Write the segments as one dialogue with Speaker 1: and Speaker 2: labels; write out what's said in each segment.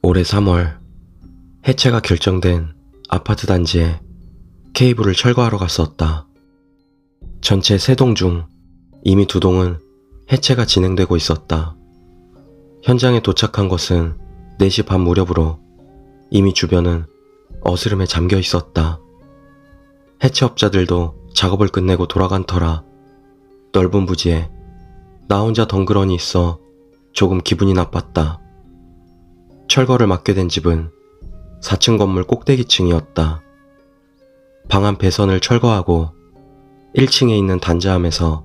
Speaker 1: 올해 3월 해체가 결정된 아파트 단지에 케이블을 철거하러 갔었다. 전체 3동 중 이미 2동은 해체가 진행되고 있었다. 현장에 도착한 것은 4시 반 무렵으로 이미 주변은 어스름에 잠겨 있었다. 해체업자들도 작업을 끝내고 돌아간 터라 넓은 부지에 나 혼자 덩그러니 있어 조금 기분이 나빴다. 철거를 맡게 된 집은 4층 건물 꼭대기층이었다. 방안 배선을 철거하고 1층에 있는 단자함에서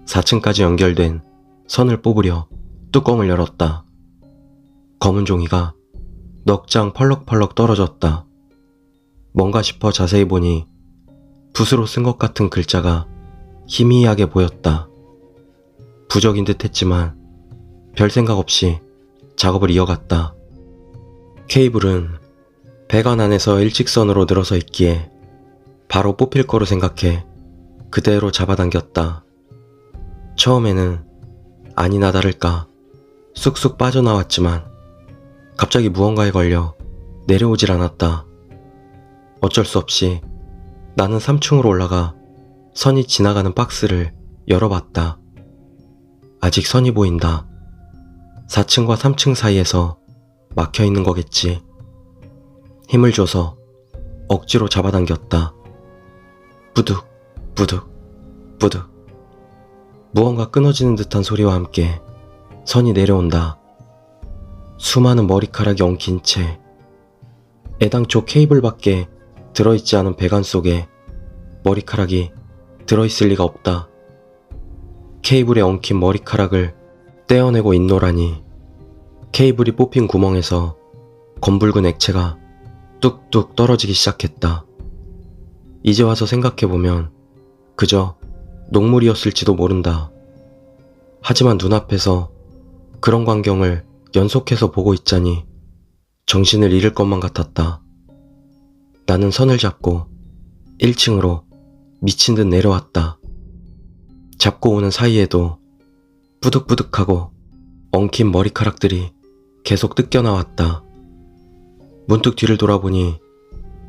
Speaker 1: 4층까지 연결된 선을 뽑으려 뚜껑을 열었다. 검은 종이가 넉 장 펄럭펄럭 떨어졌다. 뭔가 싶어 자세히 보니 붓으로 쓴 것 같은 글자가 희미하게 보였다. 부적인 듯 했지만 별 생각 없이 작업을 이어갔다. 케이블은 배관 안에서 일직선으로 늘어서 있기에 바로 뽑힐 거로 생각해 그대로 잡아당겼다. 처음에는 아니나 다를까 쑥쑥 빠져나왔지만 갑자기 무언가에 걸려 내려오질 않았다. 어쩔 수 없이 나는 3층으로 올라가 선이 지나가는 박스를 열어봤다. 아직 선이 보인다. 4층과 3층 사이에서 막혀있는 거겠지. 힘을 줘서 억지로 잡아당겼다. 부득 부득 부득. 무언가 끊어지는 듯한 소리와 함께 선이 내려온다. 수많은 머리카락이 엉킨 채 애당초 케이블밖에 들어있지 않은 배관 속에 머리카락이 들어있을 리가 없다. 케이블에 엉킨 머리카락을 떼어내고 있노라니 케이블이 뽑힌 구멍에서 검붉은 액체가 뚝뚝 떨어지기 시작했다. 이제 와서 생각해보면 그저 녹물이었을지도 모른다. 하지만 눈앞에서 그런 광경을 연속해서 보고 있자니 정신을 잃을 것만 같았다. 나는 선을 잡고 1층으로 미친 듯 내려왔다. 잡고 오는 사이에도 뿌득뿌득하고 엉킨 머리카락들이 계속 뜯겨나왔다. 문득 뒤를 돌아보니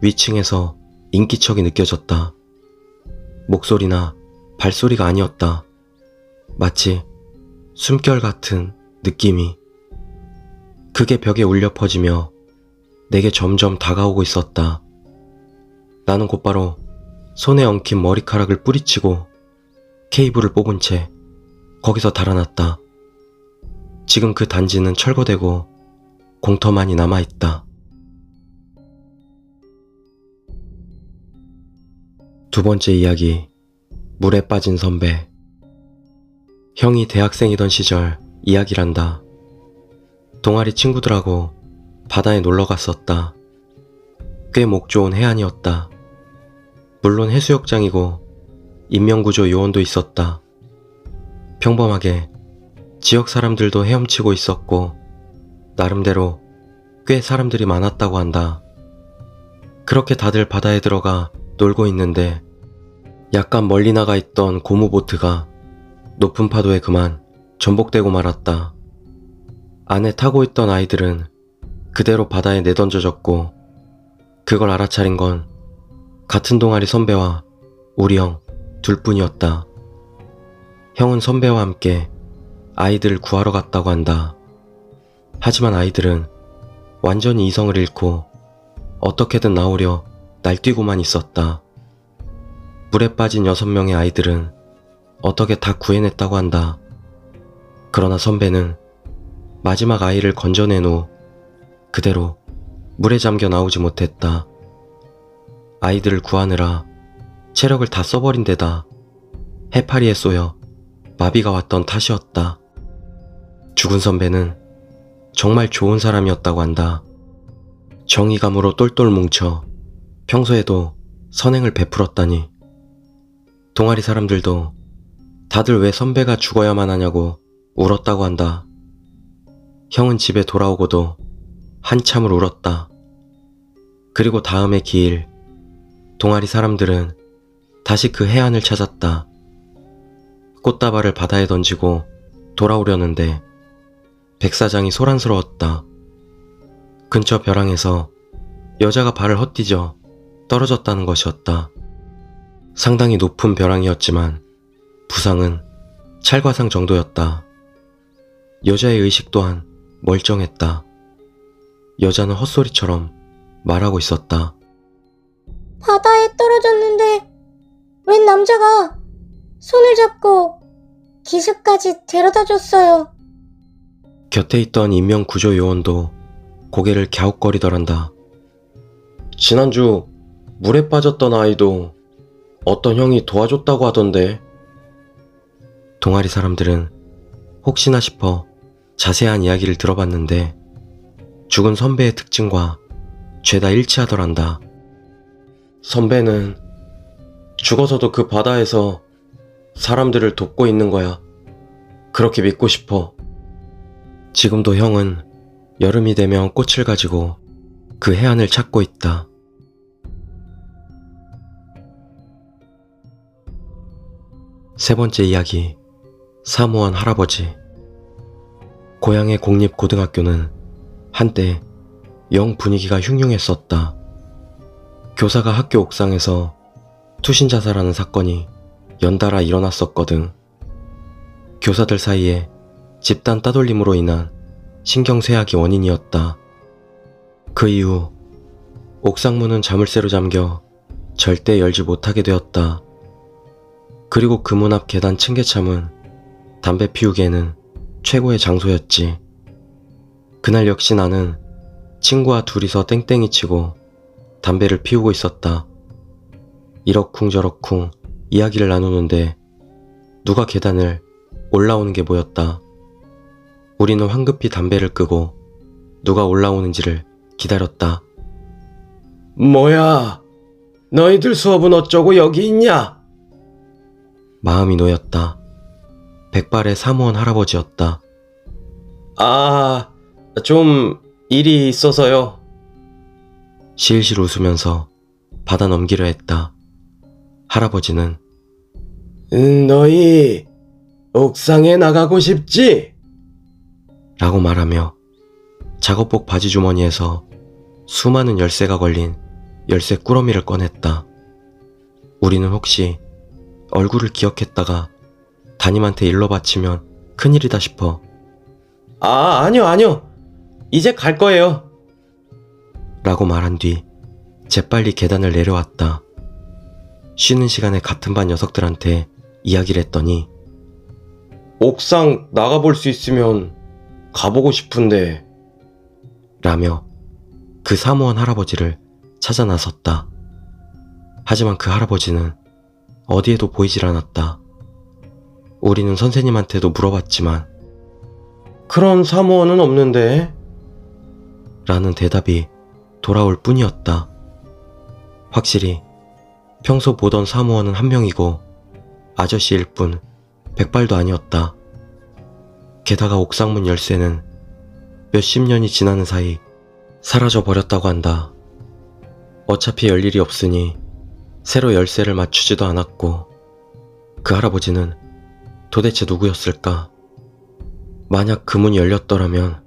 Speaker 1: 위층에서 인기척이 느껴졌다. 목소리나 발소리가 아니었다. 마치 숨결 같은 느낌이. 그게 벽에 울려 퍼지며 내게 점점 다가오고 있었다. 나는 곧바로 손에 엉킨 머리카락을 뿌리치고 케이블을 뽑은 채 거기서 달아났다. 지금 그 단지는 철거되고 공터만이 남아있다. 두 번째 이야기, 물에 빠진 선배. 형이 대학생이던 시절 이야기란다. 동아리 친구들하고 바다에 놀러 갔었다. 꽤 목 좋은 해안이었다. 물론 해수욕장이고 인명구조 요원도 있었다. 평범하게 지역 사람들도 헤엄치고 있었고 나름대로 꽤 사람들이 많았다고 한다. 그렇게 다들 바다에 들어가 놀고 있는데 약간 멀리 나가 있던 고무보트가 높은 파도에 그만 전복되고 말았다. 안에 타고 있던 아이들은 그대로 바다에 내던져졌고 그걸 알아차린 건 같은 동아리 선배와 우리 형 둘뿐이었다. 형은 선배와 함께 아이들을 구하러 갔다고 한다. 하지만 아이들은 완전히 이성을 잃고 어떻게든 나오려 날뛰고만 있었다. 물에 빠진 6명의 아이들은 어떻게 다 구해냈다고 한다. 그러나 선배는 마지막 아이를 건져낸 후 그대로 물에 잠겨 나오지 못했다. 아이들을 구하느라 체력을 다 써버린 데다 해파리에 쏘여 마비가 왔던 탓이었다. 죽은 선배는 정말 좋은 사람이었다고 한다. 정의감으로 똘똘 뭉쳐 평소에도 선행을 베풀었다니. 동아리 사람들도 다들 왜 선배가 죽어야만 하냐고 울었다고 한다. 형은 집에 돌아오고도 한참을 울었다. 그리고 다음에 기일 동아리 사람들은 다시 그 해안을 찾았다. 꽃다발을 바다에 던지고 돌아오려는데 백사장이 소란스러웠다. 근처 벼랑에서 여자가 발을 헛디뎌 떨어졌다는 것이었다. 상당히 높은 벼랑이었지만 부상은 찰과상 정도였다. 여자의 의식 또한 멀쩡했다. 여자는 헛소리처럼 말하고 있었다.
Speaker 2: 바다에 떨어졌는데 웬 남자가 손을 잡고 기슭까지 데려다 줬어요.
Speaker 1: 곁에 있던 인명구조요원도 고개를 갸웃거리더란다. 지난주 물에 빠졌던 아이도 어떤 형이 도와줬다고 하던데. 동아리 사람들은 혹시나 싶어 자세한 이야기를 들어봤는데 죽은 선배의 특징과 죄다 일치하더란다. 선배는 죽어서도 그 바다에서 사람들을 돕고 있는 거야. 그렇게 믿고 싶어. 지금도 형은 여름이 되면 꽃을 가지고 그 해안을 찾고 있다. 세 번째 이야기, 사무원 할아버지. 고향의 공립고등학교는 한때 영 분위기가 흉흉했었다. 교사가 학교 옥상에서 투신 자살하는 사건이 연달아 일어났었거든. 교사들 사이에 집단 따돌림으로 인한 신경쇠약이 원인이었다. 그 이후 옥상문은 자물쇠로 잠겨 절대 열지 못하게 되었다. 그리고 그 문 앞 계단 층계참은 담배 피우기에는 최고의 장소였지. 그날 역시 나는 친구와 둘이서 땡땡이 치고 담배를 피우고 있었다. 이러쿵저러쿵 이야기를 나누는데 누가 계단을 올라오는 게 보였다. 우리는 황급히 담배를 끄고 누가 올라오는지를 기다렸다. 뭐야? 너희들 수업은 어쩌고 여기 있냐? 마음이 놓였다. 백발의 사무원 할아버지였다. 아, 좀 일이 있어서요. 실실 웃으면서 받아 넘기려 했다. 할아버지는 너희 옥상에 나가고 싶지? 라고 말하며 작업복 바지 주머니에서 수많은 열쇠가 걸린 열쇠 꾸러미를 꺼냈다. 우리는 혹시 얼굴을 기억했다가 담임한테 일러 바치면 큰일이다 싶어. 아니요. 이제 갈 거예요. 라고 말한 뒤 재빨리 계단을 내려왔다. 쉬는 시간에 같은 반 녀석들한테 이야기를 했더니 옥상 나가볼 수 있으면 가보고 싶은데 라며 그 사무원 할아버지를 찾아 나섰다. 하지만 그 할아버지는 어디에도 보이질 않았다. 우리는 선생님한테도 물어봤지만 그런 사무원은 없는데 라는 대답이 돌아올 뿐이었다. 확실히 평소 보던 사무원은 한 명이고 아저씨일 뿐 백발도 아니었다. 게다가 옥상문 열쇠는 몇십 년이 지나는 사이 사라져 버렸다고 한다. 어차피 열 일이 없으니 새로 열쇠를 맞추지도 않았고 그 할아버지는 도대체 누구였을까? 만약 그 문이 열렸더라면